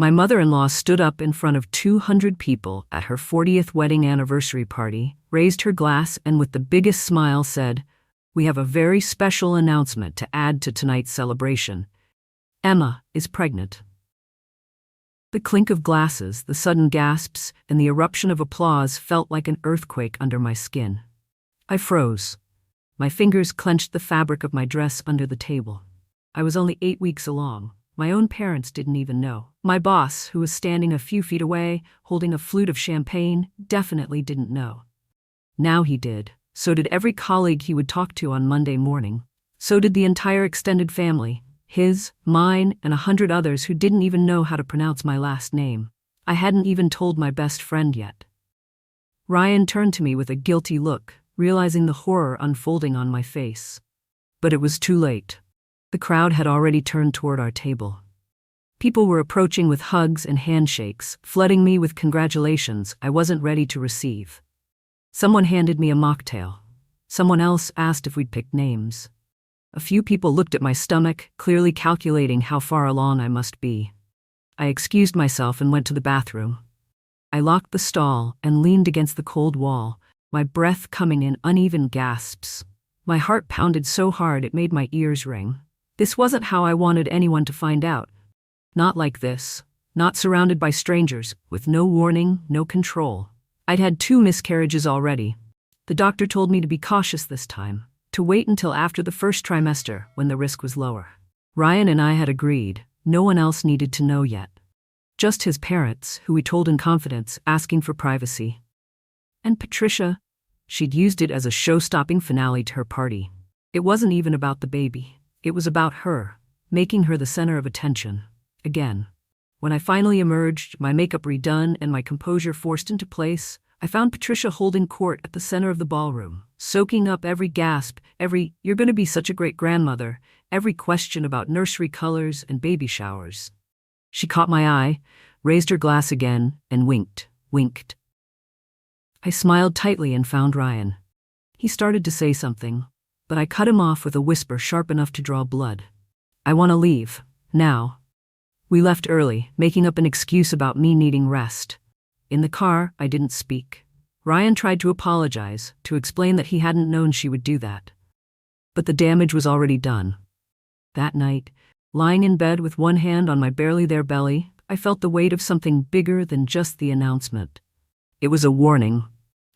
My mother-in-law stood up in front of 200 people at her 40th wedding anniversary party, raised her glass, and with the biggest smile said, "We have a very special announcement to add to tonight's celebration. Emma is pregnant." The clink of glasses, the sudden gasps, and the eruption of applause felt like an earthquake under my skin. I froze. My fingers clenched the fabric of my dress under the table. I was only 8 weeks along. My own parents didn't even know. My boss, who was standing a few feet away, holding a flute of champagne, definitely didn't know. Now he did. So did every colleague he would talk to on Monday morning. So did the entire extended family. His, mine, and 100 others who didn't even know how to pronounce my last name. I hadn't even told my best friend yet. Ryan turned to me with a guilty look, realizing the horror unfolding on my face. But it was too late. The crowd had already turned toward our table. People were approaching with hugs and handshakes, flooding me with congratulations I wasn't ready to receive. Someone handed me a mocktail. Someone else asked if we'd picked names. A few people looked at my stomach, clearly calculating how far along I must be. I excused myself and went to the bathroom. I locked the stall and leaned against the cold wall, my breath coming in uneven gasps. My heart pounded so hard it made my ears ring. This wasn't how I wanted anyone to find out. Not like this. Not surrounded by strangers, with no warning, no control. I'd had 2 miscarriages already. The doctor told me to be cautious this time, to wait until after the first trimester when the risk was lower. Ryan and I had agreed. No one else needed to know yet. Just his parents, who we told in confidence, asking for privacy. And Patricia, she'd used it as a show-stopping finale to her party. It wasn't even about the baby. It was about her, making her the center of attention. Again. When I finally emerged, my makeup redone and my composure forced into place, I found Patricia holding court at the center of the ballroom, soaking up every gasp, every "you're going to be such a great grandmother," every question about nursery colors and baby showers. She caught my eye, raised her glass again, and winked. I smiled tightly and found Ryan. He started to say something, but I cut him off with a whisper sharp enough to draw blood. "I want to leave. Now." We left early, making up an excuse about me needing rest. In the car, I didn't speak. Ryan tried to apologize, to explain that he hadn't known she would do that. But the damage was already done. That night, lying in bed with one hand on my barely there belly, I felt the weight of something bigger than just the announcement. It was a warning,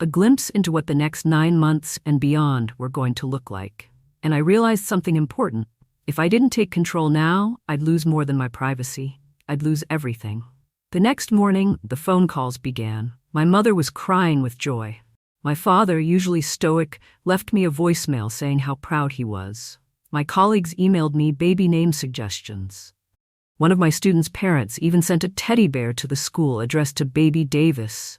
a glimpse into what the next 9 months and beyond were going to look like. And I realized something important. If I didn't take control now, I'd lose more than my privacy. I'd lose everything. The next morning, the phone calls began. My mother was crying with joy. My father, usually stoic, left me a voicemail saying how proud he was. My colleagues emailed me baby name suggestions. One of my students' parents even sent a teddy bear to the school addressed to Baby Davis.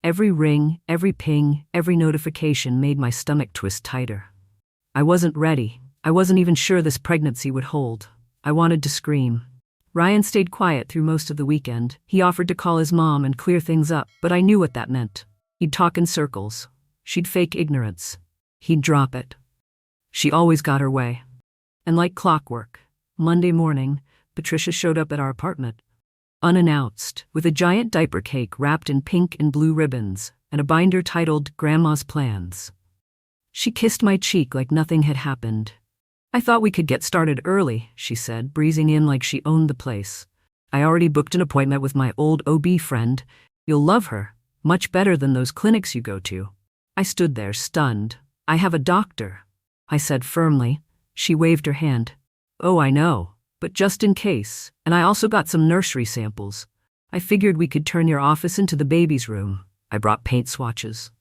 Every ring, every ping, every notification made my stomach twist tighter. I wasn't ready. I wasn't even sure this pregnancy would hold. I wanted to scream. Ryan stayed quiet through most of the weekend. He offered to call his mom and clear things up, but I knew what that meant. He'd talk in circles. She'd fake ignorance. He'd drop it. She always got her way. And like clockwork, Monday morning, Patricia showed up at our apartment. Unannounced, with a giant diaper cake wrapped in pink and blue ribbons, and a binder titled Grandma's Plans. She kissed my cheek like nothing had happened. "I thought we could get started early," she said, breezing in like she owned the place. "I already booked an appointment with my old OB friend. You'll love her. Much better than those clinics you go to." I stood there, stunned. "I have a doctor," I said firmly. She waved her hand. "Oh, I know, but just in case. And I also got some nursery samples. I figured we could turn your office into the baby's room. I brought paint swatches."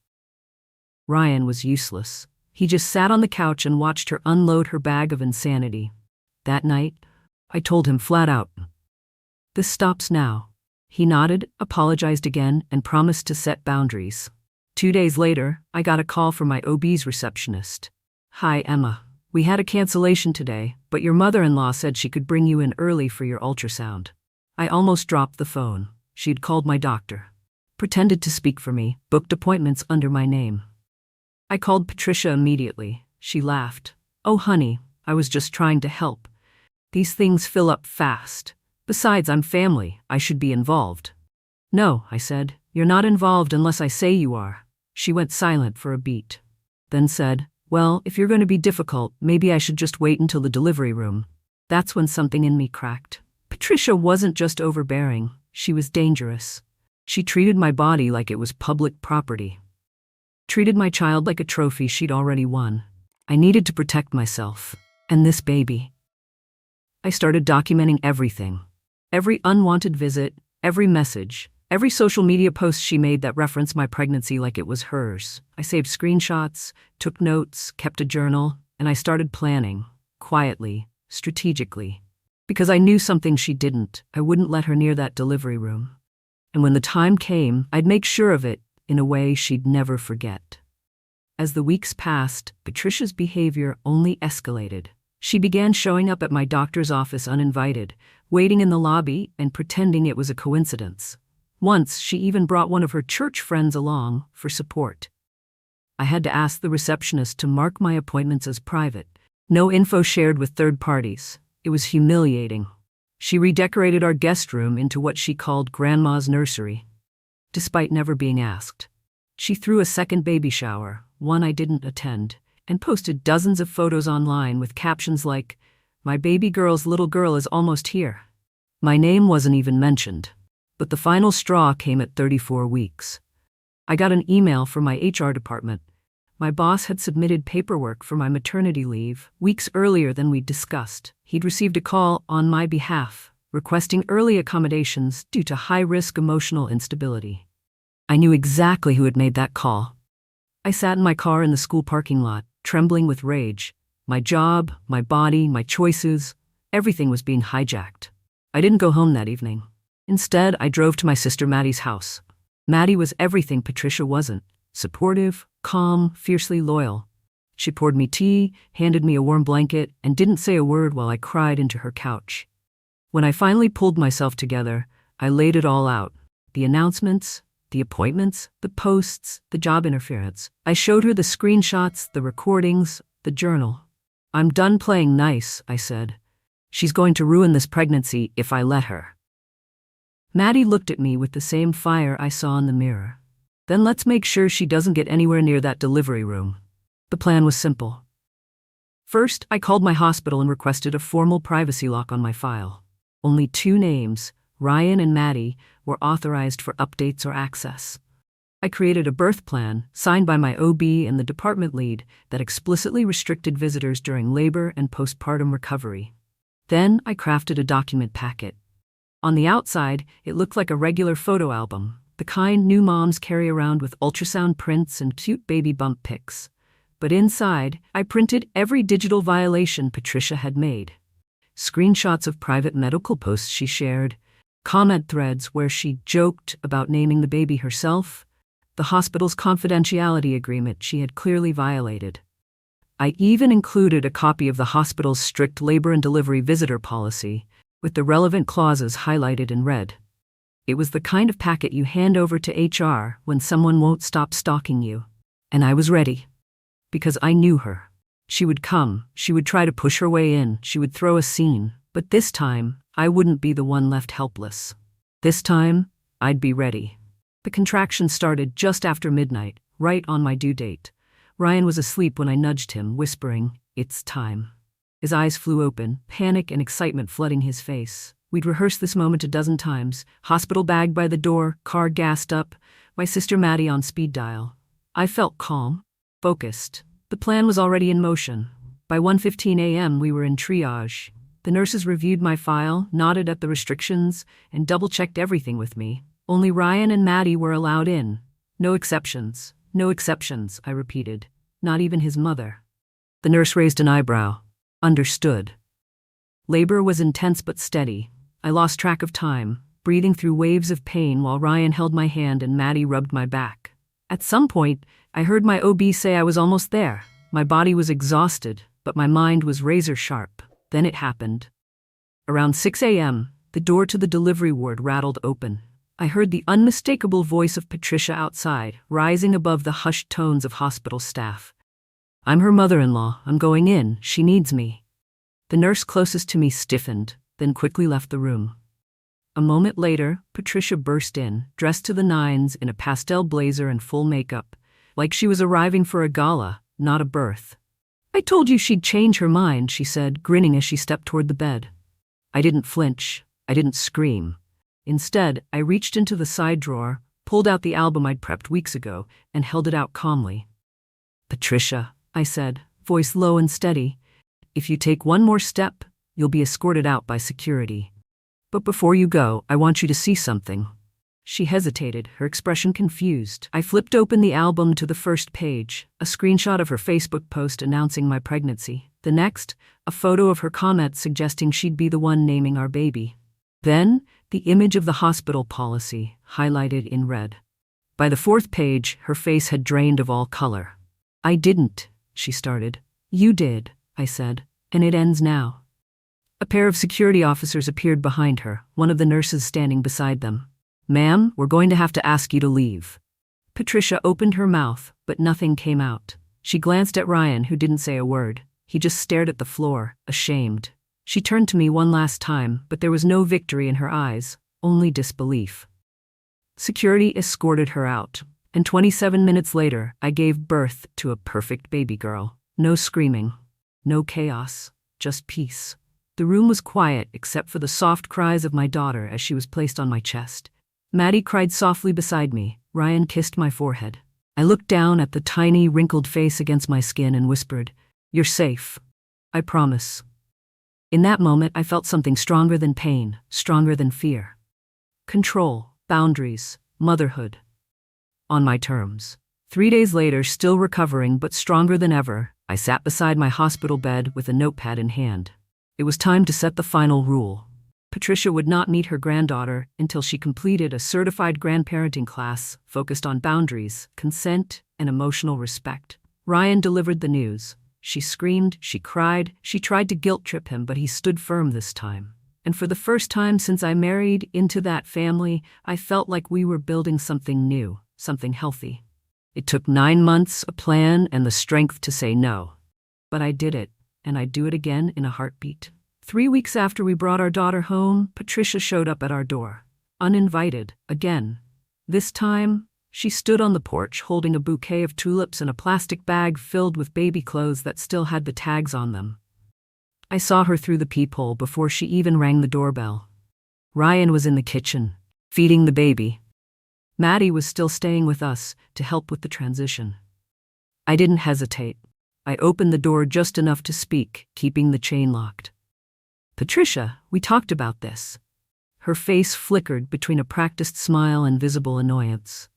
Ryan was useless. He just sat on the couch and watched her unload her bag of insanity. That night, I told him flat out, "This stops now." He nodded, apologized again, and promised to set boundaries. 2 days later, I got a call from my OB's receptionist. "Hi, Emma. We had a cancellation today, but your mother-in-law said she could bring you in early for your ultrasound." I almost dropped the phone. She'd called my doctor. Pretended to speak for me, booked appointments under my name. I called Patricia immediately. She laughed. "Oh, honey, I was just trying to help. These things fill up fast. Besides, I'm family. I should be involved. No, I said. You're not involved unless I say you are. She went silent for a beat. Then said, well, if you're going to be difficult, maybe I should just wait until the delivery room. That's when something in me cracked. Patricia wasn't just overbearing. She was dangerous. She treated my body like it was public property. Treated my child like a trophy she'd already won. I needed to protect myself. And this baby. I started documenting everything. Every unwanted visit, every message, every social media post she made that referenced my pregnancy like it was hers. I saved screenshots, took notes, kept a journal, and I started planning, quietly, strategically. Because I knew something she didn't, I wouldn't let her near that delivery room. And when the time came, I'd make sure of it in a way she'd never forget. As the weeks passed, Patricia's behavior only escalated. She began showing up at my doctor's office uninvited, waiting in the lobby and pretending it was a coincidence. Once, she even brought one of her church friends along for support. I had to ask the receptionist to mark my appointments as private. No info shared with third parties. It was humiliating. She redecorated our guest room into what she called Grandma's nursery, despite never being asked. She threw a second baby shower, one I didn't attend, and posted dozens of photos online with captions like, "My baby girl's little girl is almost here." My name wasn't even mentioned. But the final straw came at 34 weeks. I got an email from my HR department. My boss had submitted paperwork for my maternity leave weeks earlier than we'd discussed. He'd received a call on my behalf, requesting early accommodations due to high-risk emotional instability. I knew exactly who had made that call. I sat in my car in the school parking lot, trembling with rage. My job, my body, my choices, everything was being hijacked. I didn't go home that evening. Instead, I drove to my sister Maddie's house. Maddie was everything Patricia wasn't. Supportive, calm, fiercely loyal. She poured me tea, handed me a warm blanket, and didn't say a word while I cried into her couch. When I finally pulled myself together, I laid it all out. The announcements, the appointments, the posts, the job interference. I showed her the screenshots, the recordings, the journal. "I'm done playing nice," I said. "She's going to ruin this pregnancy if I let her." Maddie looked at me with the same fire I saw in the mirror. "Then let's make sure she doesn't get anywhere near that delivery room." The plan was simple. First, I called my hospital and requested a formal privacy lock on my file. Only 2 names, Ryan and Maddie, were authorized for updates or access. I created a birth plan, signed by my OB and the department lead, that explicitly restricted visitors during labor and postpartum recovery. Then I crafted a document packet. On the outside, it looked like a regular photo album, the kind new moms carry around with ultrasound prints and cute baby bump pics. But inside, I printed every digital violation Patricia had made. Screenshots of private medical posts she shared, comment threads where she joked about naming the baby herself, the hospital's confidentiality agreement she had clearly violated. I even included a copy of the hospital's strict labor and delivery visitor policy, with the relevant clauses highlighted in red. It was the kind of packet you hand over to HR when someone won't stop stalking you. And I was ready. Because I knew her. She would come, she would try to push her way in, she would throw a scene, but this time, I wouldn't be the one left helpless. This time, I'd be ready. The contraction started just after midnight, right on my due date. Ryan was asleep when I nudged him, whispering, "It's time." His eyes flew open, panic and excitement flooding his face. We'd rehearsed this moment a dozen times, hospital bag by the door, car gassed up, my sister Maddie on speed dial. I felt calm, focused. The plan was already in motion. By 1:15 a.m. we were in triage. The nurses reviewed my file, nodded at the restrictions, and double-checked everything with me. Only Ryan and Maddie were allowed in. No exceptions. No exceptions, I repeated. Not even his mother. The nurse raised an eyebrow. Understood. Labor was intense but steady. I lost track of time, breathing through waves of pain while Ryan held my hand and Maddie rubbed my back. At some point, I heard my OB say I was almost there. My body was exhausted, but my mind was razor sharp. Then it happened. Around 6 a.m., the door to the delivery ward rattled open. I heard the unmistakable voice of Patricia outside, rising above the hushed tones of hospital staff. "I'm her mother-in-law. I'm going in. She needs me." The nurse closest to me stiffened, then quickly left the room. A moment later, Patricia burst in, dressed to the nines in a pastel blazer and full makeup, like she was arriving for a gala, not a birth. "I told you she'd change her mind," she said, grinning as she stepped toward the bed. I didn't flinch. I didn't scream. Instead, I reached into the side drawer, pulled out the album I'd prepped weeks ago, and held it out calmly. "Patricia," I said, voice low and steady, "if you take one more step, you'll be escorted out by security. But before you go, I want you to see something." She hesitated, her expression confused. I flipped open the album to the first page, a screenshot of her Facebook post announcing my pregnancy. The next, a photo of her comment suggesting she'd be the one naming our baby. Then, the image of the hospital policy, highlighted in red. By the fourth page, her face had drained of all color. "I didn't," she started. "You did," I said, "and it ends now." A pair of security officers appeared behind her, one of the nurses standing beside them. "Ma'am, we're going to have to ask you to leave." Patricia opened her mouth, but nothing came out. She glanced at Ryan, who didn't say a word. He just stared at the floor, ashamed. She turned to me one last time, but there was no victory in her eyes, only disbelief. Security escorted her out, and 27 minutes later, I gave birth to a perfect baby girl. No screaming, no chaos, just peace. The room was quiet except for the soft cries of my daughter as she was placed on my chest. Maddie cried softly beside me. Ryan kissed my forehead. I looked down at the tiny, wrinkled face against my skin and whispered, "You're safe. I promise." In that moment, I felt something stronger than pain, stronger than fear. Control, boundaries, motherhood. On my terms. 3 days later, still recovering but stronger than ever, I sat beside my hospital bed with a notepad in hand. It was time to set the final rule. Patricia would not meet her granddaughter until she completed a certified grandparenting class focused on boundaries, consent, and emotional respect. Ryan delivered the news. She screamed, she cried, she tried to guilt trip him, but he stood firm this time. And for the first time since I married into that family, I felt like we were building something new, something healthy. It took 9 months, a plan, and the strength to say no. But I did it, and I'd do it again in a heartbeat. 3 weeks after we brought our daughter home, Patricia showed up at our door. Uninvited, again. This time, she stood on the porch holding a bouquet of tulips and a plastic bag filled with baby clothes that still had the tags on them. I saw her through the peephole before she even rang the doorbell. Ryan was in the kitchen, feeding the baby. Maddie was still staying with us to help with the transition. I didn't hesitate. I opened the door just enough to speak, keeping the chain locked. "Patricia, we talked about this." Her face flickered between a practiced smile and visible annoyance.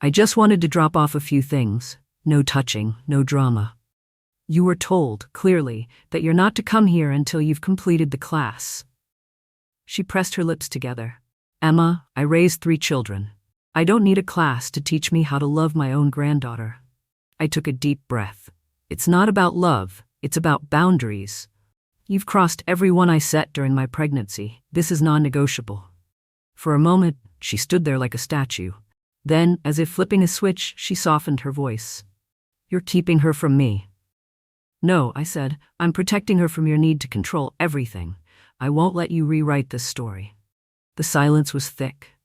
"I just wanted to drop off a few things. No touching, no drama. You were told, clearly, that you're not to come here until you've completed the class." She pressed her lips together. "Emma, I raised 3 children. I don't need a class to teach me how to love my own granddaughter." I took a deep breath. "It's not about love, it's about boundaries. You've crossed every one I set during my pregnancy. This is non-negotiable." For a moment, she stood there like a statue. Then, as if flipping a switch, she softened her voice. "You're keeping her from me." "No," I said, "I'm protecting her from your need to control everything. I won't let you rewrite this story." The silence was thick.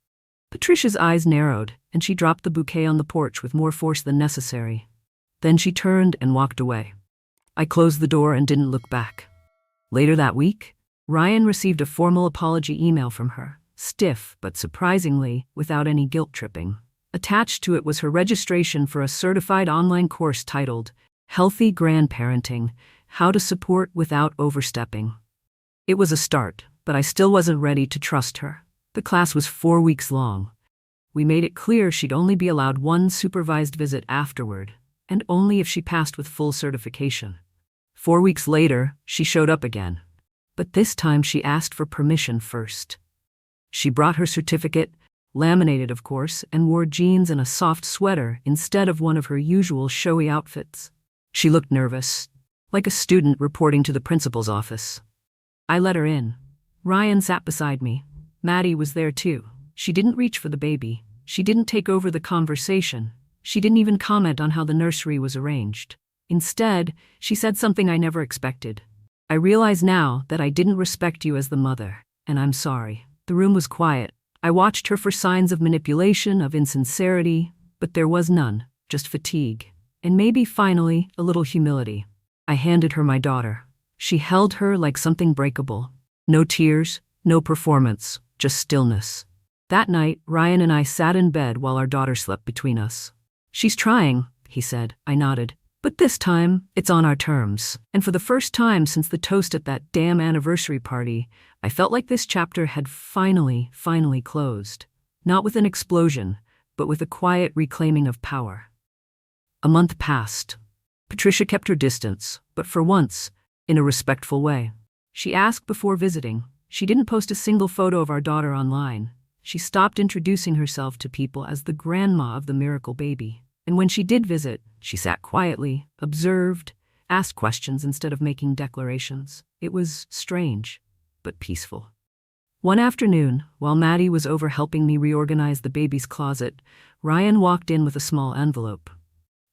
Patricia's eyes narrowed, and she dropped the bouquet on the porch with more force than necessary. Then she turned and walked away. I closed the door and didn't look back. Later that week, Ryan received a formal apology email from her, stiff but surprisingly without any guilt tripping. Attached to it was her registration for a certified online course titled Healthy Grandparenting: How to Support Without Overstepping. It was a start, but I still wasn't ready to trust her. The class was 4 weeks long. We made it clear she'd only be allowed 1 supervised visit afterward, and only if she passed with full certification. 4 weeks later, she showed up again. But this time she asked for permission first. She brought her certificate, laminated of course, and wore jeans and a soft sweater instead of one of her usual showy outfits. She looked nervous, like a student reporting to the principal's office. I let her in. Ryan sat beside me. Maddie was there too. She didn't reach for the baby. She didn't take over the conversation. She didn't even comment on how the nursery was arranged. Instead, she said something I never expected. "I realize now that I didn't respect you as the mother, and I'm sorry." The room was quiet. I watched her for signs of manipulation, of insincerity, but there was none, just fatigue. And maybe, finally, a little humility. I handed her my daughter. She held her like something breakable. No tears, no performance, just stillness. That night, Ryan and I sat in bed while our daughter slept between us. "She's trying," he said. I nodded. "But this time, it's on our terms." And for the first time since the toast at that damn anniversary party, I felt like this chapter had finally closed. Not with an explosion, but with a quiet reclaiming of power. A month passed. Patricia kept her distance, but for once, in a respectful way. She asked before visiting. She didn't post a single photo of our daughter online. She stopped introducing herself to people as the grandma of the miracle baby. And when she did visit, she sat quietly, observed, asked questions instead of making declarations. It was strange, but peaceful. One afternoon, while Maddie was over helping me reorganize the baby's closet, Ryan walked in with a small envelope.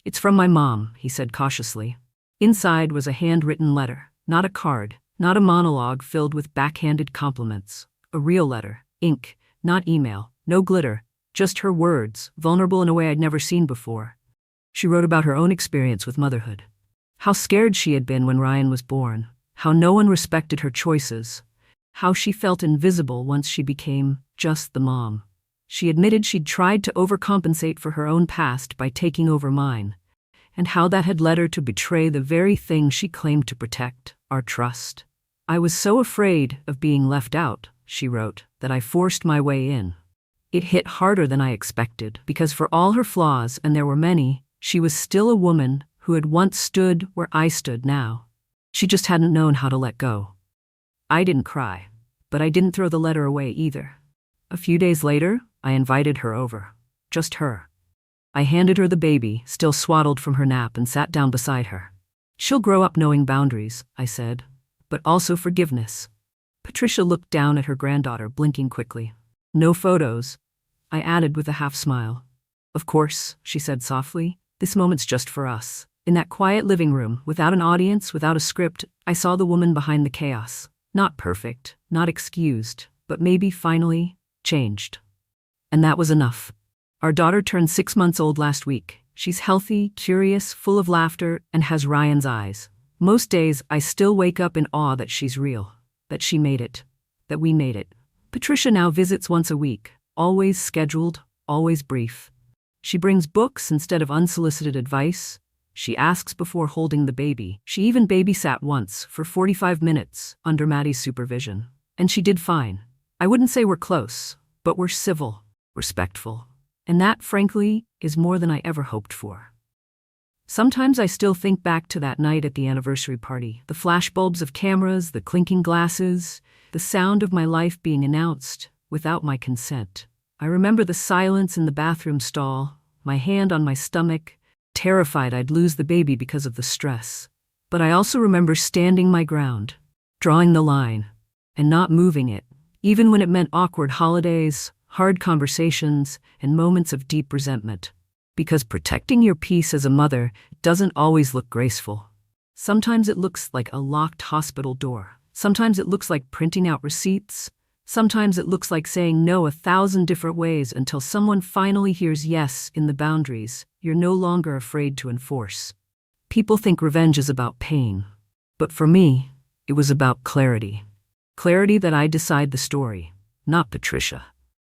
"It's from my mom," he said cautiously. Inside was a handwritten letter, not a card, not a monologue filled with backhanded compliments. A real letter, ink, not email, no glitter, just her words, vulnerable in a way I'd never seen before. She wrote about her own experience with motherhood. How scared she had been when Ryan was born, how no one respected her choices, how she felt invisible once she became just the mom. She admitted she'd tried to overcompensate for her own past by taking over mine, and how that had led her to betray the very thing she claimed to protect, our trust. "I was so afraid of being left out," she wrote, "that I forced my way in." It hit harder than I expected, because for all her flaws, and there were many, she was still a woman who had once stood where I stood now. She just hadn't known how to let go. I didn't cry, but I didn't throw the letter away either. A few days later, I invited her over. Just her. I handed her the baby, still swaddled from her nap, and sat down beside her. "She'll grow up knowing boundaries," I said, "but also forgiveness." Patricia looked down at her granddaughter, blinking quickly. "No photos," I added with a half smile. "Of course," she said softly, "this moment's just for us." In that quiet living room, without an audience, without a script, I saw the woman behind the chaos. Not perfect, not excused, but maybe finally changed. And that was enough. Our daughter turned 6 months old last week. She's healthy, curious, full of laughter, and has Ryan's eyes. Most days, I still wake up in awe that she's real, that she made it, that we made it. Patricia now visits once a week, always scheduled, always brief. She brings books instead of unsolicited advice. She asks before holding the baby. She even babysat once for 45 minutes under Maddie's supervision. And she did fine. I wouldn't say we're close, but we're civil, respectful. And that, frankly, is more than I ever hoped for. Sometimes I still think back to that night at the anniversary party, the flashbulbs of cameras, the clinking glasses, the sound of my life being announced without my consent. I remember the silence in the bathroom stall, my hand on my stomach, terrified I'd lose the baby because of the stress. But I also remember standing my ground, drawing the line, and not moving it, even when it meant awkward holidays, hard conversations, and moments of deep resentment. Because protecting your peace as a mother doesn't always look graceful. Sometimes it looks like a locked hospital door. Sometimes it looks like printing out receipts. Sometimes it looks like saying no 1,000 different ways until someone finally hears yes in the boundaries you're no longer afraid to enforce. People think revenge is about pain. But for me, it was about clarity. Clarity that I decide the story, not Patricia.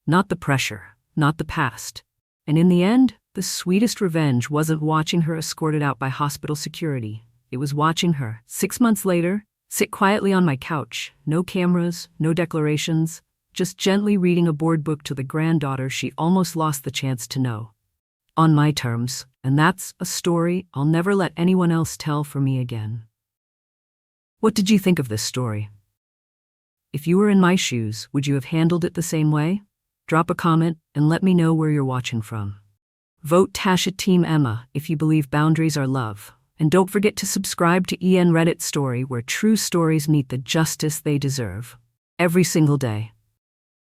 Not the pressure, not the past. And in the end, the sweetest revenge wasn't watching her escorted out by hospital security. It was watching her, 6 months later, sit quietly on my couch, no cameras, no declarations, just gently reading a board book to the granddaughter she almost lost the chance to know. On my terms, and that's a story I'll never let anyone else tell for me again. What did you think of this story? If you were in my shoes, would you have handled it the same way? Drop a comment and let me know where you're watching from. Vote Tasha Team Emma if you believe boundaries are love. And don't forget to subscribe to EN Reddit Story, where true stories meet the justice they deserve. Every single day.